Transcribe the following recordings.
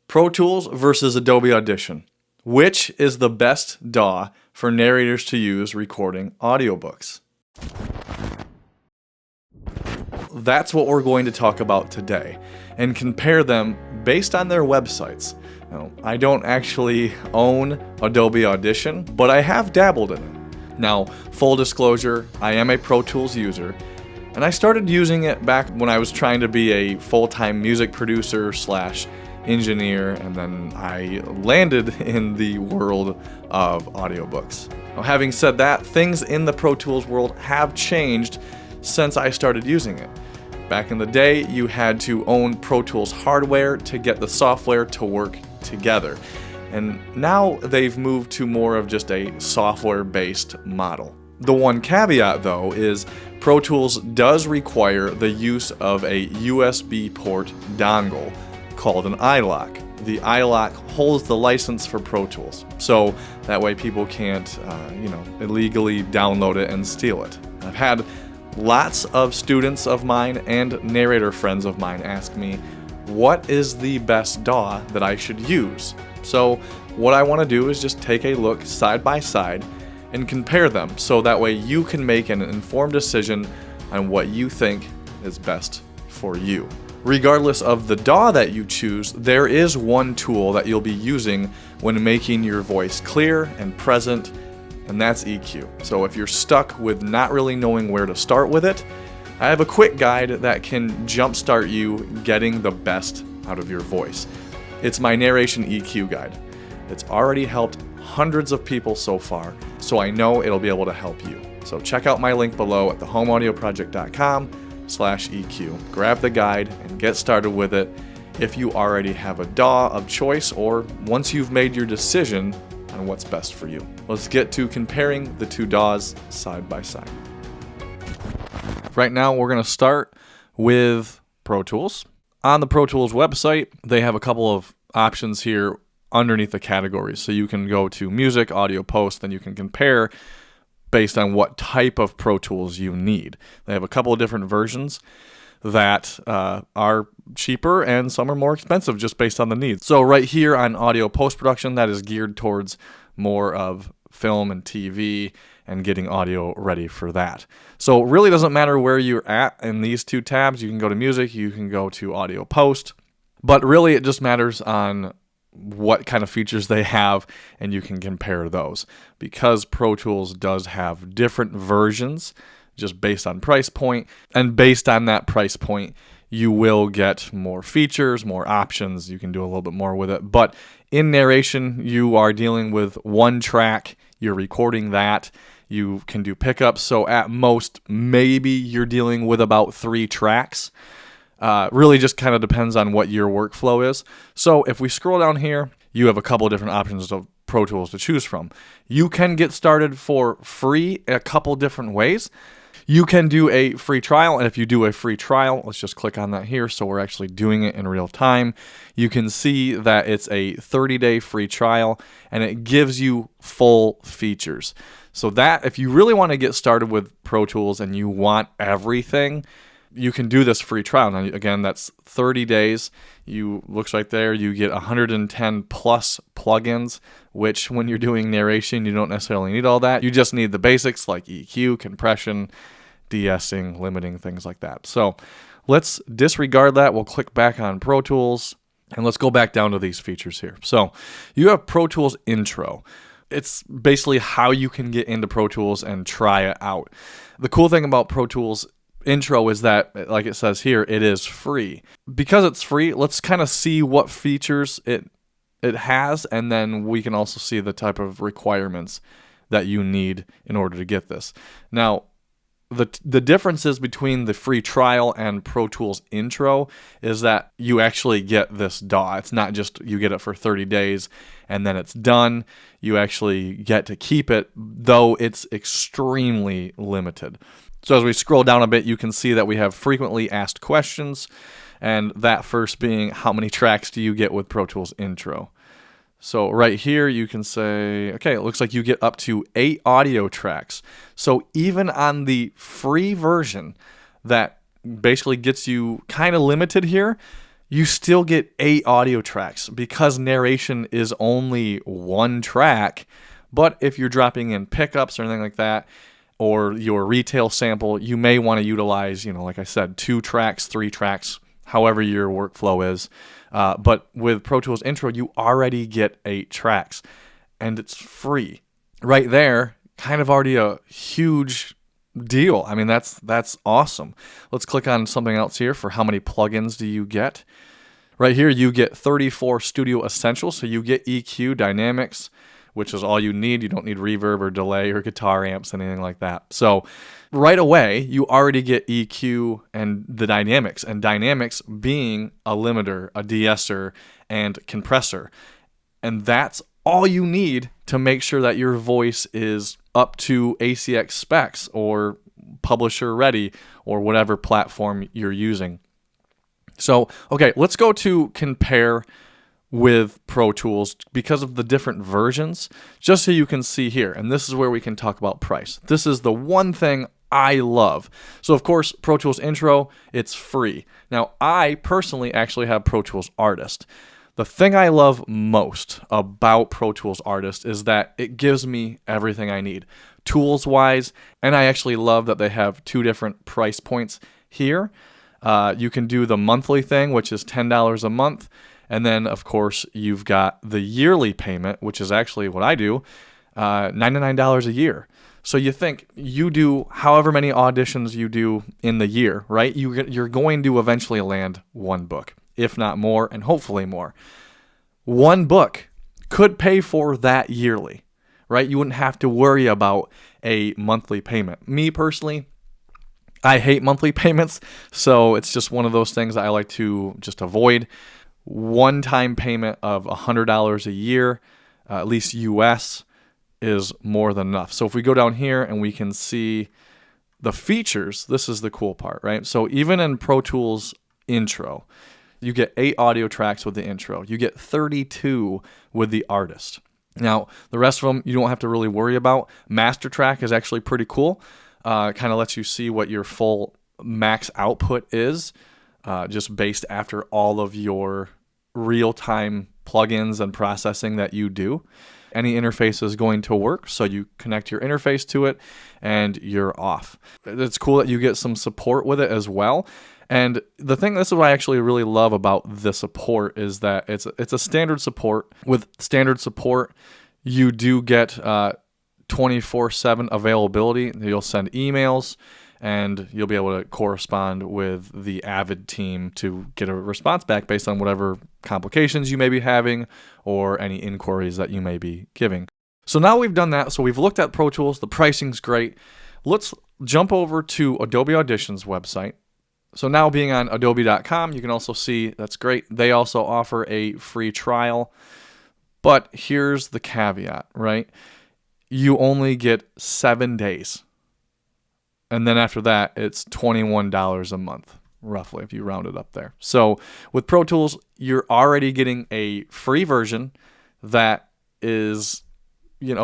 Pro Tools versus Adobe Audition. Which is the best DAW for narrators to use recording audiobooks? That's what we're going to talk about today and compare them based on their websites. Now, I don't actually own Adobe Audition, but I have dabbled in it. Now, full disclosure, I am a Pro Tools user, and I started using it back when I was trying to be a full-time music producer / engineer, and then I landed in the world of audiobooks. Now, having said that, things in the Pro Tools world have changed since I started using it. Back in the day, you had to own Pro Tools hardware to get the software to work together. And now they've moved to more of just a software-based model. The one caveat, though, is Pro Tools does require the use of a USB port dongle called an iLock. The iLock holds the license for Pro Tools, so that way people can't, illegally download it and steal it. I've had lots of students of mine and narrator friends of mine ask me, what is the best DAW that I should use? So what I want to do is just take a look side by side and compare them, so that way you can make an informed decision on what you think is best for you. Regardless of the DAW that you choose, there is one tool that you'll be using when making your voice clear and present, and that's EQ. So if you're stuck with not really knowing where to start with it, I have a quick guide that can jumpstart you getting the best out of your voice. It's my narration EQ guide. It's already helped hundreds of people so far, so I know it'll be able to help you. So check out my link below at thehomeaudioproject.com/EQ. Grab the guide and get started with it if you already have a DAW of choice or once you've made your decision on what's best for you. Let's get to comparing the two DAWs side by side. Right now we're going to start with Pro Tools. On the Pro Tools website, they have a couple of options here underneath the categories. So you can go to music, audio, post, then you can compare based on what type of Pro Tools you need. They have a couple of different versions that are cheaper and some are more expensive just based on the needs. So right here on audio post-production, that is geared towards more of film and TV and getting audio ready for that. So it really doesn't matter where you're at in these two tabs. You can go to music, you can go to audio post, but really it just matters on what kind of features they have, and you can compare those. Because Pro Tools does have different versions just based on price point, and based on that price point, you will get more features, more options. You can do a little bit more with it. But in narration, you are dealing with one track. You're recording that. You can do pickups. So at most, maybe you're dealing with about 3 tracks. Really just kind of depends on what your workflow is. So if we scroll down here, you have a couple of different options of Pro Tools to choose from. You can get started for free a couple different ways. You can do a free trial, and if you do a free trial, let's just click on that here so we're actually doing it in real time. You can see that it's a 30-day free trial, and it gives you full features. So that, if you really want to get started with Pro Tools and you want everything, you can do this free trial. Now, again, that's 30 days. Looks right there, you get 110 plus plugins, which when you're doing narration, you don't necessarily need all that. You just need the basics like EQ, compression, de-essing, limiting, things like that. So let's disregard that. We'll click back on Pro Tools, and let's go back down to these features here. So you have Pro Tools Intro. It's basically how you can get into Pro Tools and try it out. The cool thing about Pro Tools Intro is that, like it says here, it is free. Because it's free, let's kind of see what features it has, and then we can also see the type of requirements that you need in order to get this. Now, the differences between the free trial and Pro Tools Intro is that you actually get this DAW. It's not just you get it for 30 days and then it's done. You actually get to keep it, though it's extremely limited. So as we scroll down a bit, you can see that we have frequently asked questions, and that first being, how many tracks do you get with Pro Tools Intro? So right here you can say, okay, it looks like you get up to 8 audio tracks. So even on the free version that basically gets you kind of limited here, you still get 8 audio tracks because narration is only 1 track. But if you're dropping in pickups or anything like that, or your retail sample, you may want to utilize, like I said, 2 tracks, 3 tracks, however your workflow is. But with Pro Tools Intro, you already get 8 tracks, and it's free. Right there, kind of already a huge deal. I mean, that's awesome. Let's click on something else here for how many plugins do you get. Right here, you get 34 Studio Essentials. So you get EQ, dynamics, which is all you need. You don't need reverb or delay or guitar amps, anything like that. So right away, you already get EQ and the dynamics, and dynamics being a limiter, a de-esser, and compressor. And that's all you need to make sure that your voice is up to ACX specs or publisher ready or whatever platform you're using. So, okay, let's go to compare with Pro Tools because of the different versions, just so you can see here. And this is where we can talk about price. This is the one thing I love. So, of course, Pro Tools Intro, it's free. Now, I personally actually have Pro Tools Artist. The thing I love most about Pro Tools Artist is that it gives me everything I need, tools-wise, and I actually love that they have 2 different price points here. You can do the monthly thing, which is $10 a month, and then, of course, you've got the yearly payment, which is actually what I do, $99 a year. So you think you do however many auditions you do in the year, right? You're going to eventually land 1 book, if not more, and hopefully more. 1 book could pay for that yearly, right? You wouldn't have to worry about a monthly payment. Me personally, I hate monthly payments, so it's just one of those things I like to just avoid. One-time payment of $100 a year, at least US, is more than enough. So if we go down here and we can see the features, this is the cool part, right? So even in Pro Tools Intro, you get 8 audio tracks with the intro. You get 32 with the artist. Now, the rest of them you don't have to really worry about. Master track is actually pretty cool. Kind of lets you see what your full max output is, just based after all of your real-time plugins and processing that you do. Any interface is going to work, so you connect your interface to it, and you're off. It's cool that you get some support with it as well. And this is what I actually really love about the support is that it's a standard support. With standard support, you do get 24/7 availability. You'll send emails, and you'll be able to correspond with the Avid team to get a response back based on whatever complications you may be having or any inquiries that you may be giving. So now we've done that. So we've looked at Pro Tools. The pricing's great. Let's jump over to Adobe Audition's website. So now being on adobe.com, you can also see that's great. They also offer a free trial. But here's the caveat, right? You only get 7 days. And then after that, it's $21 a month, roughly, if you round it up there. So with Pro Tools, you're already getting a free version that is,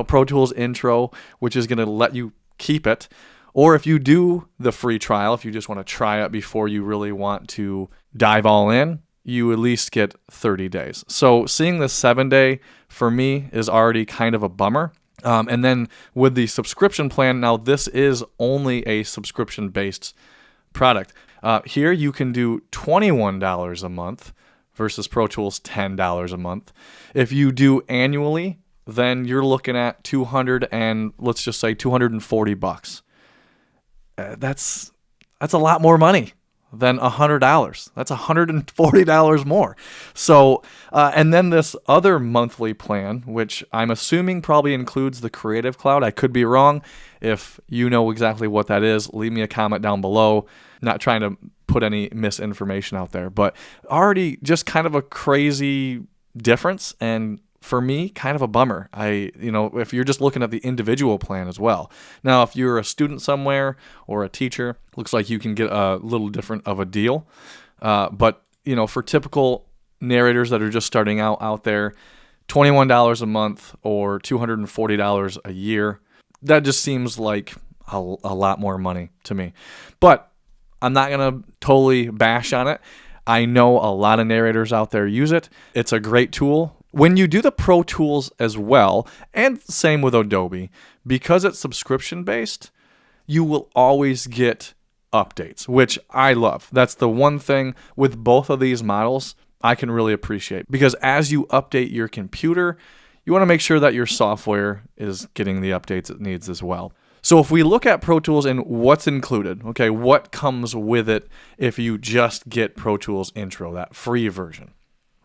Pro Tools Intro, which is going to let you keep it. Or if you do the free trial, if you just want to try it before you really want to dive all in, you at least get 30 days. So seeing the 7-day for me is already kind of a bummer. And then with the subscription plan, now this is only a subscription-based product. Here you can do $21 a month versus Pro Tools $10 a month. If you do annually, then you're looking at $240. That's a lot more money than $100. That's $140 more. So, and then this other monthly plan, which I'm assuming probably includes the Creative Cloud. I could be wrong. If you know exactly what that is, leave me a comment down below. Not trying to put any misinformation out there, but already just kind of a crazy difference. And for me, kind of a bummer. If you're just looking at the individual plan as well. Now, if you're a student somewhere or a teacher, looks like you can get a little different of a deal. But for typical narrators that are just starting out there, $21 a month or $240 a year, that just seems like a lot more money to me. But I'm not going to totally bash on it. I know a lot of narrators out there use it. It's a great tool. When you do the Pro Tools as well, and same with Adobe, because it's subscription-based, you will always get updates, which I love. That's the one thing with both of these models I can really appreciate, because as you update your computer, you want to make sure that your software is getting the updates it needs as well. So if we look at Pro Tools and what's included, okay, what comes with it if you just get Pro Tools Intro, that free version.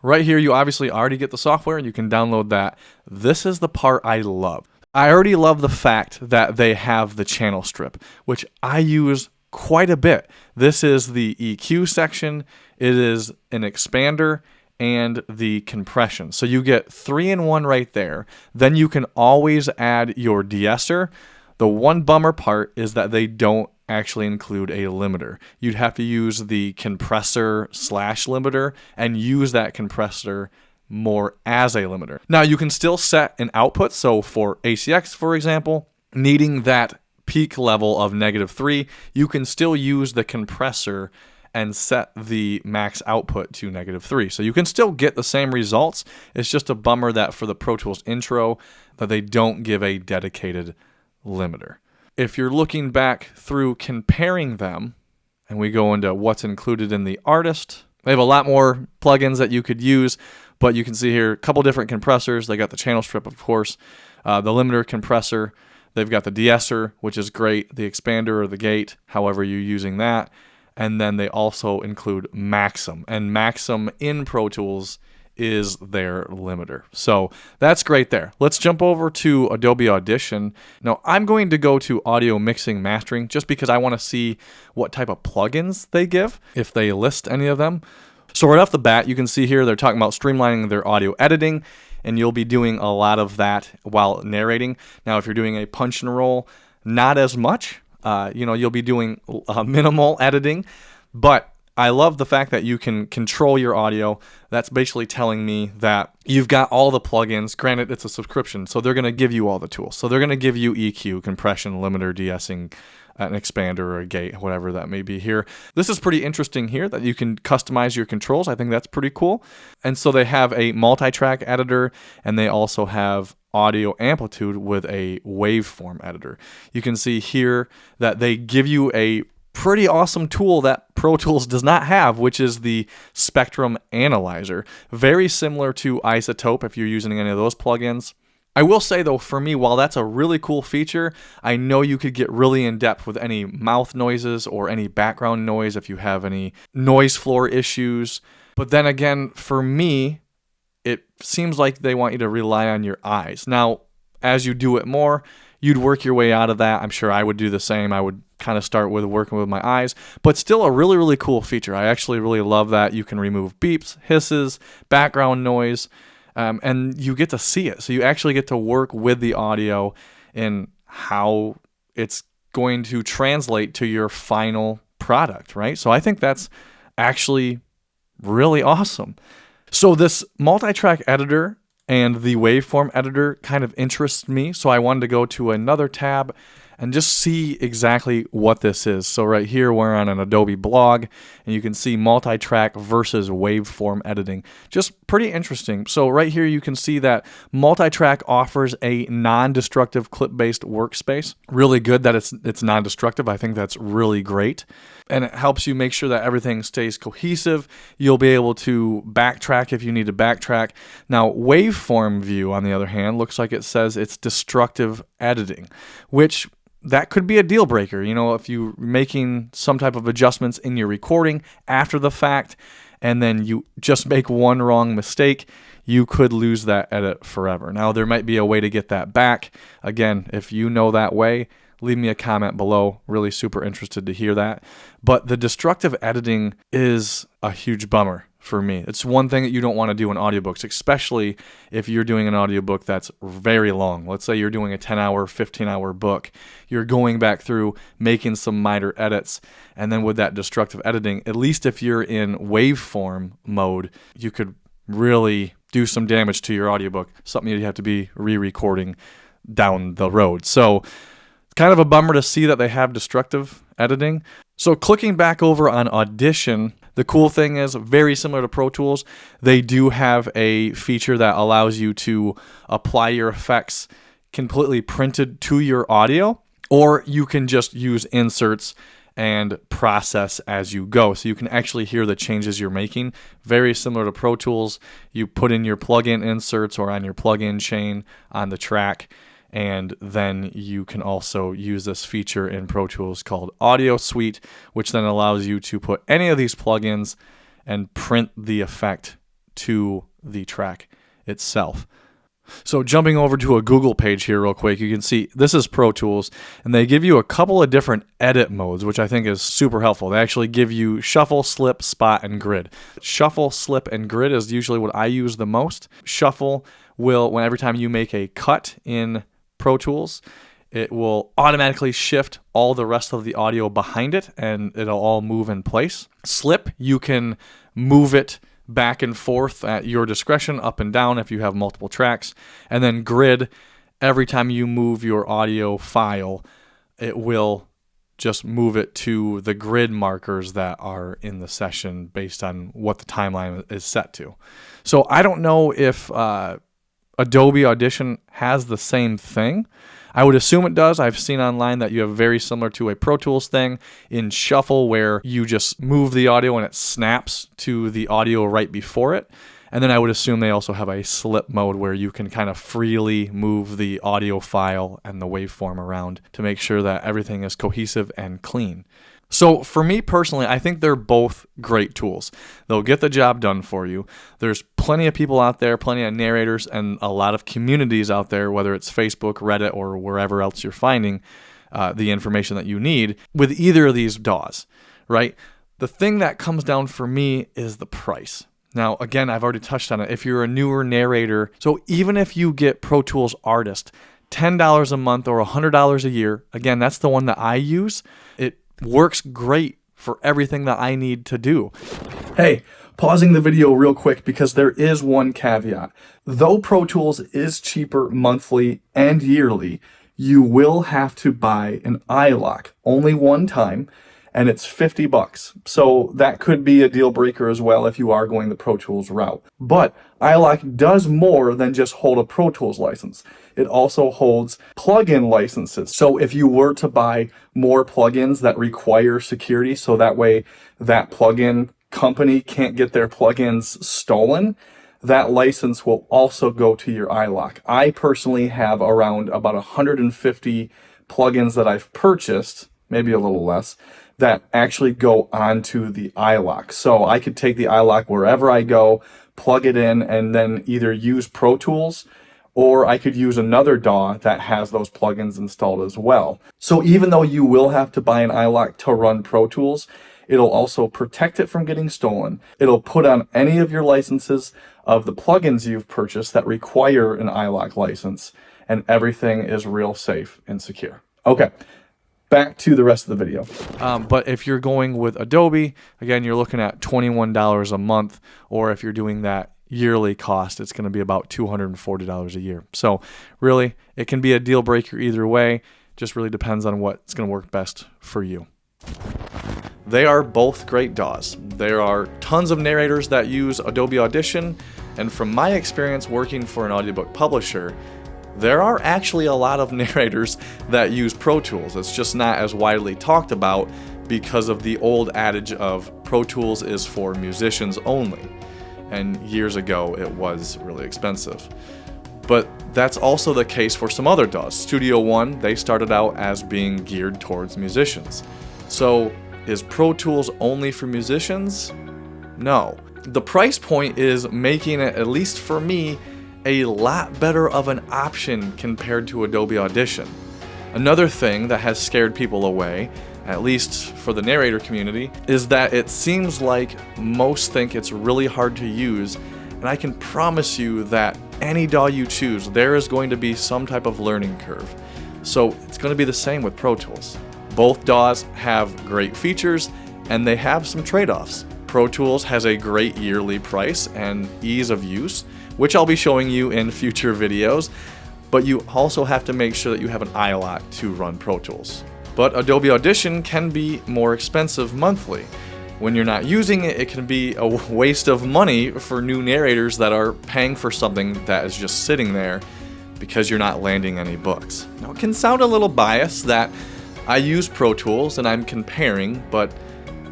Right here, you obviously already get the software and you can download that. This is the part I love. I already love the fact that they have the channel strip, which I use quite a bit. This is the EQ section, it is an expander, and the compression. So you get 3-in-1 right there. Then you can always add your de-esser. The one bummer part is that they don't actually include a limiter. You'd have to use the compressor / limiter and use that compressor more as a limiter. Now you can still set an output. So for ACX, for example, needing that peak level of -3, you can still use the compressor and set the max output to -3. So you can still get the same results. It's just a bummer that for the Pro Tools Intro that they don't give a dedicated limiter. If you're looking back through comparing them, and we go into what's included in the artist, they have a lot more plugins that you could use, but you can see here a couple different compressors. They got the channel strip, of course, the limiter compressor. They've got the de-esser, which is great, the expander or the gate, however you're using that. And then they also include Maxim. And Maxim in Pro Tools is their limiter. So that's great there. Let's jump over to Adobe Audition. Now I'm going to go to audio mixing mastering just because I want to see what type of plugins they give, if they list any of them. So right off the bat, you can see here they're talking about streamlining their audio editing, and you'll be doing a lot of that while narrating. Now if you're doing a punch and roll, not as much. You'll be doing minimal editing, but I love the fact that you can control your audio. That's basically telling me that you've got all the plugins. Granted, it's a subscription, so they're going to give you all the tools. So they're going to give you EQ, compression, limiter, de-essing, an expander or a gate, whatever that may be here. This is pretty interesting here that you can customize your controls. I think that's pretty cool. And so they have a multi-track editor, and they also have audio amplitude with a waveform editor. You can see here that they give you a pretty awesome tool that Pro Tools does not have, which is the spectrum analyzer. Very similar to Isotope if you're using any of those plugins. I will say though, for me, while that's a really cool feature, I know you could get really in depth with any mouth noises or any background noise if you have any noise floor issues. But then again, for me, it seems like they want you to rely on your eyes. Now, as you do it more, you'd work your way out of that. I'm sure I would do the same. I would kind of start with working with my eyes, but still a really, really cool feature. I actually really love that. You can remove beeps, hisses, background noise, and you get to see it. So you actually get to work with the audio and how it's going to translate to your final product, right? So I think that's actually really awesome. So this multi-track editor and the waveform editor kind of interests me. So I wanted to go to another tab and just see exactly what this is. So right here, we're on an Adobe blog, and you can see multi-track versus waveform editing. Just pretty interesting. So right here, you can see that multi-track offers a non-destructive clip-based workspace. Really good that it's non-destructive. I think that's really great. And it helps you make sure that everything stays cohesive. You'll be able to backtrack if you need to backtrack. Now, waveform view, on the other hand, looks like it says it's destructive editing, which that could be a deal breaker. You know, if you're making some type of adjustments in your recording after the fact, and then you just make one wrong mistake, you could lose that edit forever. Now, there might be a way to get that back. Again, if you know that way, leave me a comment below. Really super interested to hear that. But the destructive editing is a huge bummer for me. It's one thing that you don't want to do in audiobooks, especially if you're doing an audiobook that's very long. Let's say you're doing a 10-hour, 15-hour book. You're going back through, making some minor edits, and then with that destructive editing, at least if you're in waveform mode, you could really do some damage to your audiobook, something you'd have to be re-recording down the road. So it's kind of a bummer to see that they have destructive editing. So clicking back over on Audition, The cool thing is, very similar to Pro Tools, they do have a feature that allows you to apply your effects completely printed to your audio, or you can just use inserts and process as you go. So you can actually hear the changes you're making. Very similar to Pro Tools. You put in your plugin inserts or on your plugin chain on the track, and then you can also use this feature in Pro Tools called Audio Suite, which then allows you to put any of these plugins and print the effect to the track itself. So jumping over to a Google page here real quick, you can see this is Pro Tools, and they give you a couple of different edit modes, which I think is super helpful. They actually give you shuffle, slip, spot, and grid. Shuffle, slip, and grid is usually what I use the most. Shuffle will, every time you make a cut in Pro Tools, it will automatically shift all the rest of the audio behind it, and it'll all move in place. Slip, you can move it back and forth at your discretion, up and down if you have multiple tracks. And then grid, every time you move your audio file, it will just move it to the grid markers that are in the session based on what the timeline is set to. So I don't know if Adobe Audition has the same thing. I would assume it does. I've seen online that you have very similar to a Pro Tools thing in Shuffle, where you just move the audio and it snaps to the audio right before it. And then I would assume they also have a slip mode where you can kind of freely move the audio file and the waveform around to make sure that everything is cohesive and clean. So for me personally, I think they're both great tools. They'll get the job done for you. There's plenty of people out there, plenty of narrators, and a lot of communities out there, whether it's Facebook, Reddit, or wherever else you're finding the information that you need with either of these DAWs, right? The thing that comes down for me is the price. Now, again, I've already touched on it. If you're a newer narrator, so even if you get Pro Tools Artist, $10 a month or $100 a year, again, that's the one that I use. It works great for everything that I need to do. Hey, pausing the video real quick because there is one caveat. Though Pro Tools is cheaper monthly and yearly, you will have to buy an iLok only one time, and it's $50. So that could be a deal breaker as well if you are going the Pro Tools route. But iLok does more than just hold a Pro Tools license. It also holds plugin licenses. So if you were to buy more plugins that require security, so that way that plugin company can't get their plugins stolen, that license will also go to your iLok. I personally have around about 150 plugins that I've purchased, maybe a little less, that actually go onto the iLok. So I could take the iLok wherever I go, plug it in, and then either use Pro Tools, or I could use another DAW that has those plugins installed as well. So even though you will have to buy an iLok to run Pro Tools, it'll also protect it from getting stolen. It'll put on any of your licenses of the plugins you've purchased that require an iLok license, and everything is real safe and secure. Okay. Back to the rest of the video. But if you're going with Adobe, again, you're looking at $21 a month, or if you're doing that yearly cost, it's going to be about $240 a year. So really, it can be a deal breaker either way. Just really depends on what's going to work best for you. They are both great DAWs. There are tons of narrators that use Adobe Audition, and from my experience working for an audiobook publisher, there are actually a lot of narrators that use Pro Tools. It's just not as widely talked about because of the old adage of Pro Tools is for musicians only. And years ago, it was really expensive. But that's also the case for some other DAWs. Studio One, they started out as being geared towards musicians. So is Pro Tools only for musicians? No. The price point is making it, at least for me, a lot better of an option compared to Adobe Audition. Another thing that has scared people away, at least for the narrator community, is that it seems like most think it's really hard to use, and I can promise you that any DAW you choose, there is going to be some type of learning curve. So it's going to be the same with Pro Tools. Both DAWs have great features, and they have some trade-offs. Pro Tools has a great yearly price and ease of use, which I'll be showing you in future videos, but you also have to make sure that you have an iLok to run Pro Tools. But Adobe Audition can be more expensive monthly. When you're not using it, it can be a waste of money for new narrators that are paying for something that is just sitting there because you're not landing any books. Now, it can sound a little biased that I use Pro Tools and I'm comparing, but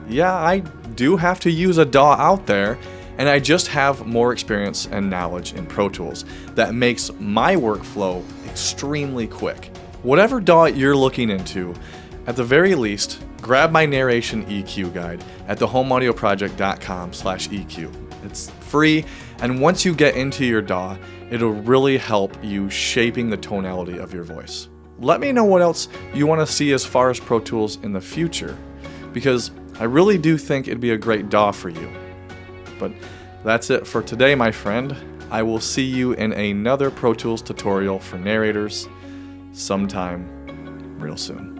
yeah, I do have to use a DAW out there, and I just have more experience and knowledge in Pro Tools that makes my workflow extremely quick. Whatever DAW you're looking into, at the very least, grab my narration EQ guide at thehomeaudioproject.com/EQ. It's free, and once you get into your DAW, it'll really help you shaping the tonality of your voice. Let me know what else you want to see as far as Pro Tools in the future, because I really do think it'd be a great DAW for you. But that's it for today, my friend. I will see you in another Pro Tools tutorial for narrators sometime real soon.